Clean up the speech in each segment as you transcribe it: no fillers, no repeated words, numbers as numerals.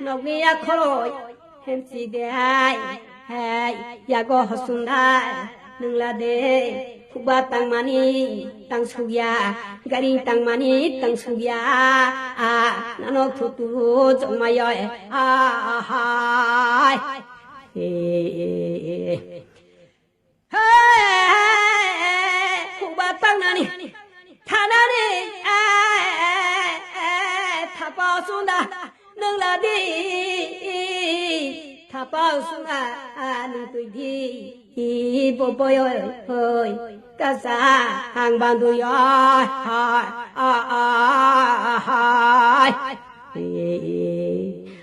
nogniya kholoy hemsi de hai ya go hosundai nungla de kuba tang mani tang sugya gari tang mani tang sugya nano thutu jongmayo hai kuba tang nani thanani thapa sunda nungla de thapa sunda nung tui di boboy hoy kasa hang bandu yo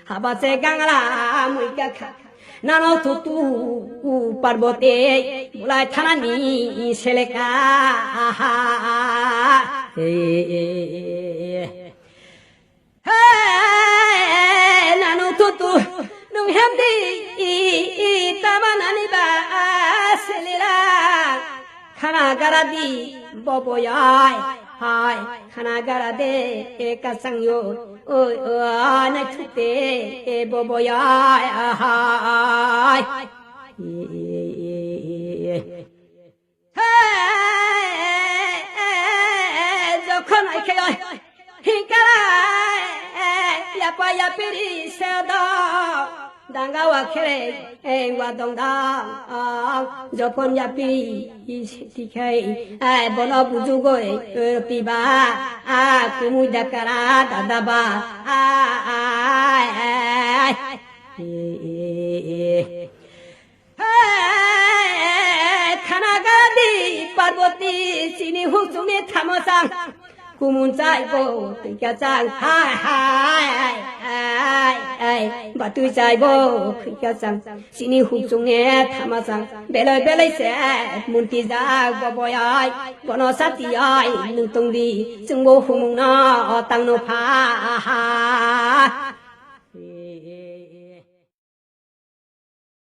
haba se gangala mui ka nano tutu parbote mulai thanani seleka nano tutu nung hamdi tamanani ba selera khana garadi boboyai hai khana garade ekasangyo oi na chute boboyai hai যখন আইকে হিংকারা ইয়াপা ইয়াপিরি সেদা দাঙ্গাওয়া খেলে ওয়া দংদাং যখন ইয়াপি শিখাই বল বুঝু গই পিবা কুমুই ডাকারা দাদাবা খানা গাদি পার্বতী চিনি হুসুমে থামসাং কুমুন চাইবো তুইকা চাং হাই হাই হাই বাতুই চাইবো খুইকা চাং চিনি হুসুমে থামসাং বেলাই বেলাই সে মুন্তি যা ববয়াই বনসাতি আই নং তংদি जोंबो हुमुंना तांनो फा